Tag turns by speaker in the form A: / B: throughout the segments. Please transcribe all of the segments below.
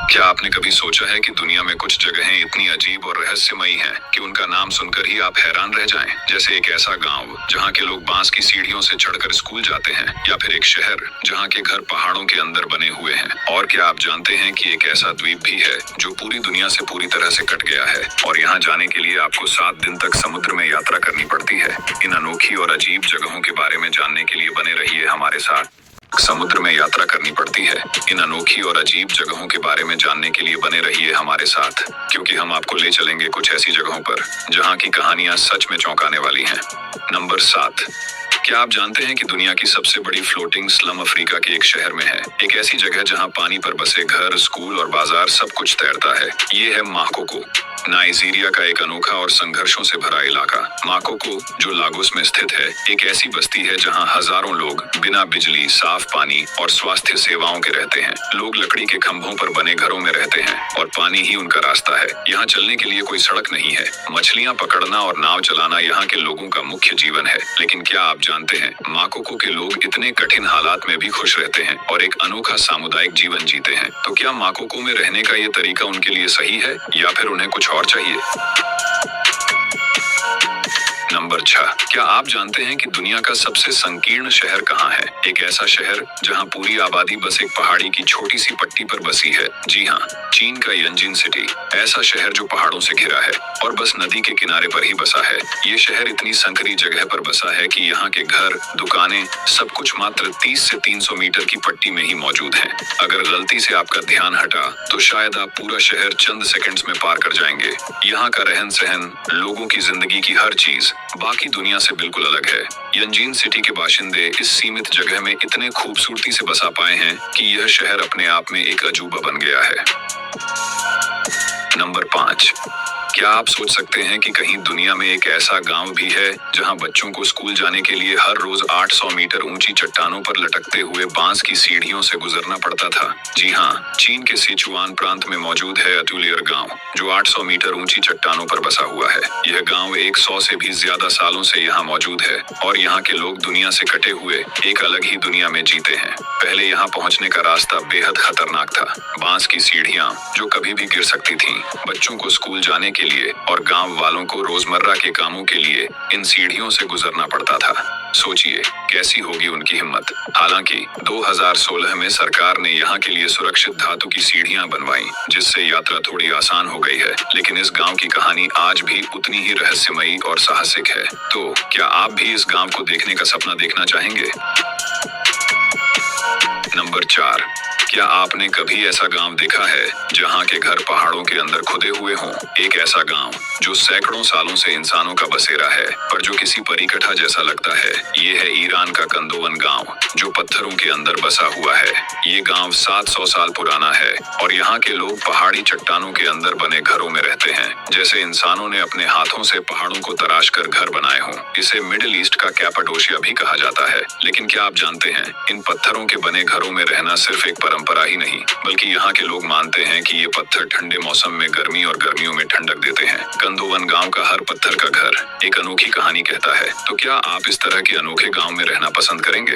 A: क्या आपने कभी सोचा है कि दुनिया में कुछ जगहें इतनी अजीब और रहस्यमयी हैं कि उनका नाम सुनकर ही आप हैरान रह जाएं? जैसे एक ऐसा गांव जहां के लोग बांस की सीढ़ियों से चढ़कर स्कूल जाते हैं, या फिर एक शहर जहां के घर पहाड़ों के अंदर बने हुए हैं। और क्या आप जानते हैं कि एक ऐसा द्वीप भी है जो पूरी दुनिया से पूरी तरह से कट गया है और यहाँ जाने के लिए आपको 7 दिन तक समुद्र में यात्रा करनी पड़ती है। इन अनोखी और अजीब जगहों के बारे में जानने के लिए बने रहिए हमारे साथ। समुद्र में यात्रा करनी पड़ती है। इन अनोखी और अजीब जगहों के बारे में जानने के लिए बने रहिए हमारे साथ, क्योंकि हम आपको ले चलेंगे कुछ ऐसी जगहों पर जहां की कहानियां सच में चौंकाने वाली हैं। नंबर 7। क्या आप जानते हैं कि दुनिया की सबसे बड़ी फ्लोटिंग स्लम अफ्रीका के एक शहर में है? एक ऐसी जगह जहां पानी पर बसे घर, स्कूल और बाजार सब कुछ तैरता है। ये है माकोको, नाइजीरिया का एक अनोखा और संघर्षों से भरा इलाका। माकोको, जो लागोस में स्थित है, एक ऐसी बस्ती है जहां हजारों लोग बिना बिजली, साफ पानी और स्वास्थ्य सेवाओं के रहते हैं। लोग लकड़ी के खंभों पर बने घरों में रहते हैं और पानी ही उनका रास्ता है। यहाँ चलने के लिए कोई सड़क नहीं है। मछलियाँ पकड़ना और नाव चलाना यहाँ के लोगों का मुख्य जीवन है। लेकिन क्या आप जानते हैं, माकोको के लोग इतने कठिन हालात में भी खुश रहते हैं और एक अनोखा सामुदायिक जीवन जीते हैं। तो क्या माकोको में रहने का ये तरीका उनके लिए सही है, या फिर उन्हें कुछ और चाहिए? नंबर 6। क्या आप जानते हैं कि दुनिया का सबसे संकीर्ण शहर कहाँ है? एक ऐसा शहर जहाँ पूरी आबादी बस एक पहाड़ी की छोटी सी पट्टी पर बसी है। जी हाँ, चीन का यंजिन सिटी। ऐसा शहर जो पहाड़ों से घिरा है और बस नदी के किनारे पर ही बसा है। ये शहर इतनी संकरी जगह पर बसा है कि यहाँ के घर, दुकानें, सब कुछ मात्र 30 से 300 मीटर की पट्टी में ही मौजूद है। अगर गलती से आपका ध्यान हटा तो शायद आप पूरा शहर चंद सेकंड्स में पार कर जाएंगे। यहाँ का रहन सहन, लोगों की जिंदगी की हर चीज बाकी दुनिया से बिल्कुल अलग है। यंजीन सिटी के बाशिंदे इस सीमित जगह में इतने खूबसूरती से बसा पाए हैं कि यह शहर अपने आप में एक अजूबा बन गया है। नंबर 5। क्या आप सोच सकते हैं कि कहीं दुनिया में एक ऐसा गांव भी है जहां बच्चों को स्कूल जाने के लिए हर रोज 800 मीटर ऊंची चट्टानों पर लटकते हुए बांस की सीढ़ियों से गुजरना पड़ता था? जी हाँ, चीन के सिचुआन प्रांत में मौजूद है अतुलियर गांव, जो 800 मीटर ऊंची चट्टानों पर बसा हुआ है। यह गांव 100 से भी ज्यादा सालों से यहाँ मौजूद है और यहाँ के लोग दुनिया से कटे हुए एक अलग ही दुनिया में जीते हैं। पहले यहाँ पहुँचने का रास्ता बेहद खतरनाक था। बांस की सीढ़ियाँ जो कभी भी गिर सकती थीं। बच्चों को स्कूल जाने के लिए और गांव वालों को रोजमर्रा के कामों के लिए इन सीढ़ियों से गुजरना पड़ता था। सोचिए कैसी होगी उनकी हिम्मत। हालांकि 2016 में सरकार ने यहाँ के लिए सुरक्षित धातु की सीढ़ियां बनवाई, जिससे यात्रा थोड़ी आसान हो गई है। लेकिन इस गांव की कहानी आज भी उतनी ही रहस्यमयी और साहसिक है। तो क्या आप भी इस गांव को देखने का सपना देखना चाहेंगे? नंबर 4। क्या आपने कभी ऐसा गांव देखा है जहां के घर पहाड़ों के अंदर खुदे हुए हों? एक ऐसा गांव जो सैकड़ों सालों से इंसानों का बसेरा है, पर जो किसी परिकथा जैसा लगता है। ये है ईरान का कंदोवन गांव, जो पत्थरों के अंदर बसा हुआ है। ये गांव 700 साल पुराना है और यहाँ के लोग पहाड़ी चट्टानों के अंदर बने घरों में रहते हैं, जैसे इंसानों ने अपने हाथों से पहाड़ों को तराश कर घर बनाए हों। इसे मिडिल ईस्ट का कैपाडोशिया भी कहा जाता है। लेकिन क्या आप जानते हैं, इन पत्थरों के बने घरों में रहना सिर्फ एक परंपरा ही नहीं, बल्कि यहाँ के लोग मानते हैं कि ये पत्थर ठंडे मौसम में गर्मी और गर्मियों में ठंडक देते हैं। कंदोवन गांव का हर पत्थर का घर एक अनोखी कहानी कहता है। तो क्या आप इस तरह के अनोखे गांव में रहना पसंद करेंगे?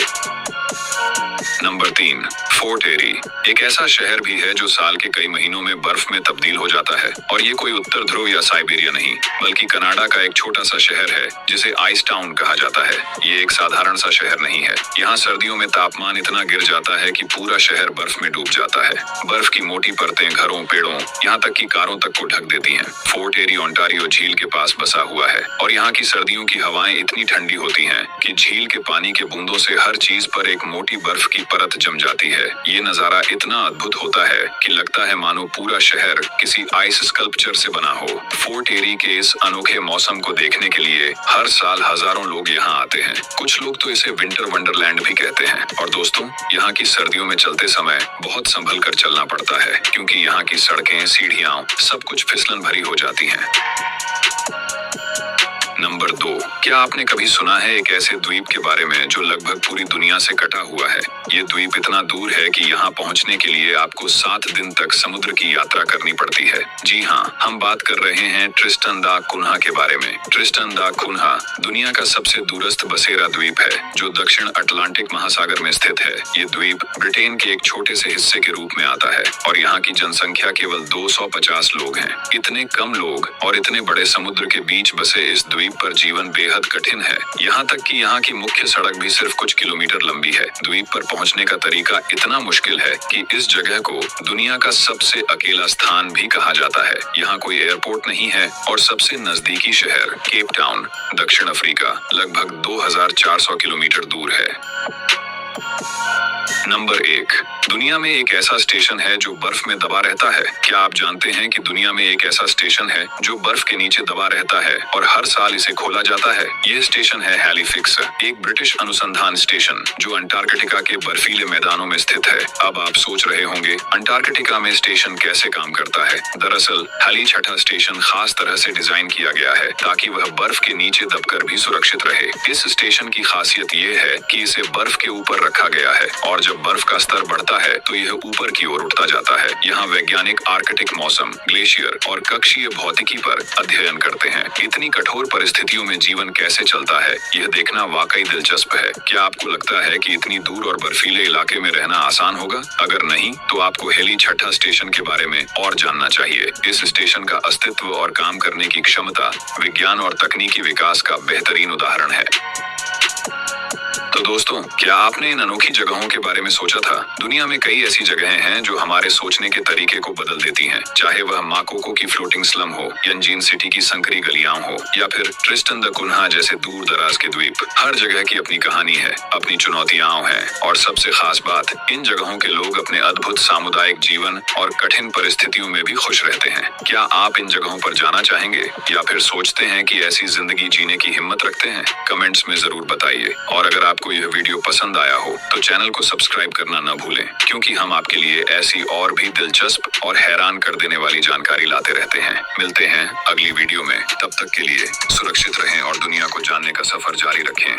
A: नंबर 3। फोर्ट एरी एक ऐसा शहर भी है जो साल के कई महीनों में बर्फ में तब्दील हो जाता है। और ये कोई उत्तर ध्रुव या साइबेरिया नहीं, बल्कि कनाडा का एक छोटा सा शहर है जिसे आइस टाउन कहा जाता है। ये एक साधारण सा शहर नहीं है। यहाँ सर्दियों में तापमान इतना गिर जाता है कि पूरा शहर बर्फ में डूब जाता है। बर्फ की मोटी परतें घरों, पेड़ों, यहाँ तक कि कारों तक को ढक देती हैं। फोर्ट एरी ओंटारियो झील के पास बसा हुआ है और यहाँ की सर्दियों की हवाएं इतनी ठंडी होती हैं कि झील के पानी के बूंदों से हर चीज पर एक मोटी बर्फ की परत जम जाती है। ये नजारा इतना अद्भुत होता है कि लगता है मानो पूरा शहर किसी आइस स्कल्पचर से बना हो। फोर्ट एरी के इस अनोखे मौसम को देखने के लिए हर साल हजारों लोग यहाँ आते हैं। कुछ लोग तो इसे विंटर वंडरलैंड भी कहते हैं। और दोस्तों, यहाँ की सर्दियों में चलते समय बहुत संभल कर चलना पड़ता है, क्योंकि यहाँ की सड़कें, सीढ़ियाँ, सब कुछ फिसलन भरी हो जाती हैं। नंबर 2, क्या आपने कभी सुना है एक ऐसे द्वीप के बारे में जो लगभग पूरी दुनिया से कटा हुआ है? ये द्वीप इतना दूर है कि यहाँ पहुँचने के लिए आपको 7 दिन तक समुद्र की यात्रा करनी पड़ती है। जी हाँ, हम बात कर रहे हैं ट्रिस्टन दा कुन्हा के बारे में। ट्रिस्टन दा कुन्हा दुनिया का सबसे दूरस्थ बसेरा द्वीप है जो दक्षिण अटलांटिक महासागर में स्थित है। ये द्वीप ब्रिटेन के एक छोटे से हिस्से के रूप में आता है और यहाँ की जनसंख्या केवल 250 लोग हैं। इतने कम लोग और इतने बड़े समुद्र के बीच बसे इस द्वीप पर जीवन बेहद कठिन है। यहाँ तक कि यहाँ की मुख्य सड़क भी सिर्फ कुछ किलोमीटर लंबी है। द्वीप पर पहुँचने का तरीका इतना मुश्किल है कि इस जगह को दुनिया का सबसे अकेला स्थान भी कहा जाता है। यहाँ कोई एयरपोर्ट नहीं है और सबसे नजदीकी शहर केप टाउन, दक्षिण अफ्रीका, लगभग 2400 किलोमीटर दूर है। नंबर 1, दुनिया में एक ऐसा स्टेशन है जो बर्फ में दबा रहता है। क्या आप जानते हैं कि दुनिया में एक ऐसा स्टेशन है जो बर्फ के नीचे दबा रहता है और हर साल इसे खोला जाता है? यह स्टेशन है हैलीफिक्स, एक ब्रिटिश अनुसंधान स्टेशन जो अंटार्कटिका के बर्फीले मैदानों में स्थित है। अब आप सोच रहे होंगे अंटार्कटिका में स्टेशन कैसे काम करता है? दरअसल हैली छठा स्टेशन खास तरह से डिजाइन किया गया है ताकि वह बर्फ के नीचे दबकर भी सुरक्षित रहे। इस स्टेशन की खासियत यह है कि इसे बर्फ के ऊपर रखा गया है और जब बर्फ का स्तर बढ़ता है तो यह ऊपर की ओर उठता जाता है। यहाँ वैज्ञानिक आर्कटिक मौसम, ग्लेशियर और कक्षीय भौतिकी पर अध्ययन करते हैं। इतनी कठोर परिस्थितियों में जीवन कैसे चलता है, यह देखना वाकई दिलचस्प है। क्या आपको लगता है कि इतनी दूर और बर्फीले इलाके में रहना आसान होगा? अगर नहीं, तो आपको हैली छठा स्टेशन के बारे में और जानना चाहिए। इस स्टेशन का अस्तित्व और काम करने की क्षमता विज्ञान और तकनीकी विकास का बेहतरीन उदाहरण है। तो दोस्तों, क्या आपने इन अनोखी जगहों के बारे में सोचा था? दुनिया में कई ऐसी जगहें हैं जो हमारे सोचने के तरीके को बदल देती हैं, चाहे वह माकोको की फ्लोटिंग स्लम हो, यंजीन सिटी की संकरी गलियां हो या फिर ट्रिस्टन दा कुन्हा जैसे दूर दराज के द्वीप। हर जगह की अपनी कहानी है, अपनी चुनौतियां हैं और सबसे खास बात, इन जगहों के लोग अपने अद्भुत सामुदायिक जीवन और कठिन परिस्थितियों में भी खुश रहते हैं। क्या आप इन जगहों पर जाना चाहेंगे या फिर सोचते हैं कि ऐसी जिंदगी जीने की हिम्मत रखते हैं? कमेंट्स में जरूर बताइए। और अगर आपको यह वीडियो पसंद आया हो तो चैनल को सब्सक्राइब करना न भूलें, क्योंकि हम आपके लिए ऐसी और भी दिलचस्प और हैरान कर देने वाली जानकारी लाते रहते हैं। मिलते हैं अगली वीडियो में, तब तक के लिए सुरक्षित रहें और दुनिया को जानने का सफर जारी रखें।